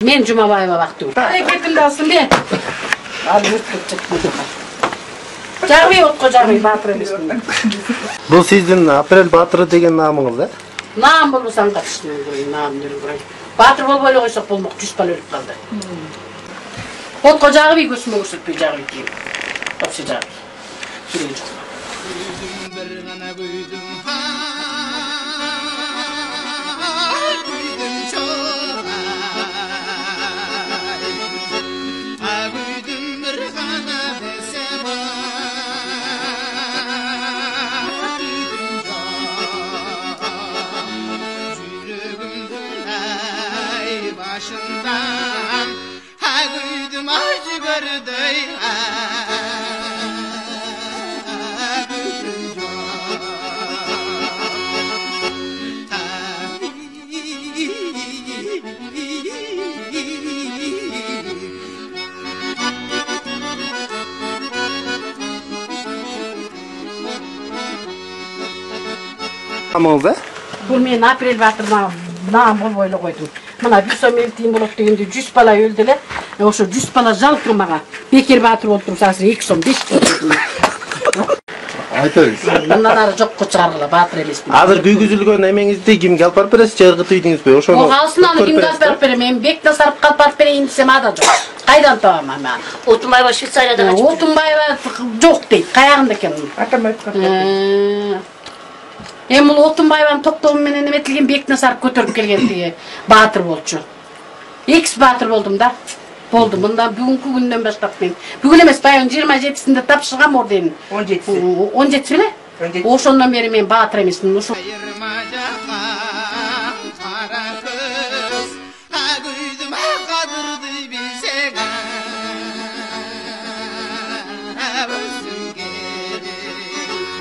Мен Жұмабаева Бақтыгүл. Әрекетімді алсын бе? Ал өртіп чыктым. Жағбай отқа жағбай батыр емеспін. Бұл сіздің Апрель батыры деген намыңыз, Нам болмасаң қатышын өлгірейін, нам өлгірейін. Батыр болбай қойсақ болмақ, 100 бала өліп қалды. Отқа жағбай көсіме көрсетпей жағбай кейін. Топсы жағбай. Керегі жоқ. Başından haguydum acı barday Намыңыз, Бұл мен Апрель батырына нам ойлы қойдым. Мына 1 сом 50 тиын болады дегенде 100 бала өлділі. Ошо 100 бала жалпы маға. Бекер батыр болып тұрсасы 2 сом 5 тиын. айтыңыз. Мынадары жоққа шығарғыла батыр емеспін. Азыр күйгүзүлгөн эмеңизди кимге алып барып бересиз, жаргыт үйдүңүзбү? Ошону. Қалсын аны кимге алып барып берем? Мен бекте сарып қалып барып берейин десем ада жоқ. Қайдан табам мен? Отунбаева Швейцарияда качып. Отунбаева жоқ дейді. Қаяғында екен? Атамайып Бұл Отунбаеваның тоқтауы менен еметілген бектіне сарып көтеріп келгендігі батыр болчу. Екс батыр болдым да. Болды. Мұнда бүгінгі күннен баштап мен. Бүгін емес, баян 27-сінде тапшырғам орденін. 17-сі біле? Ошондан бері мен батыр емеспін.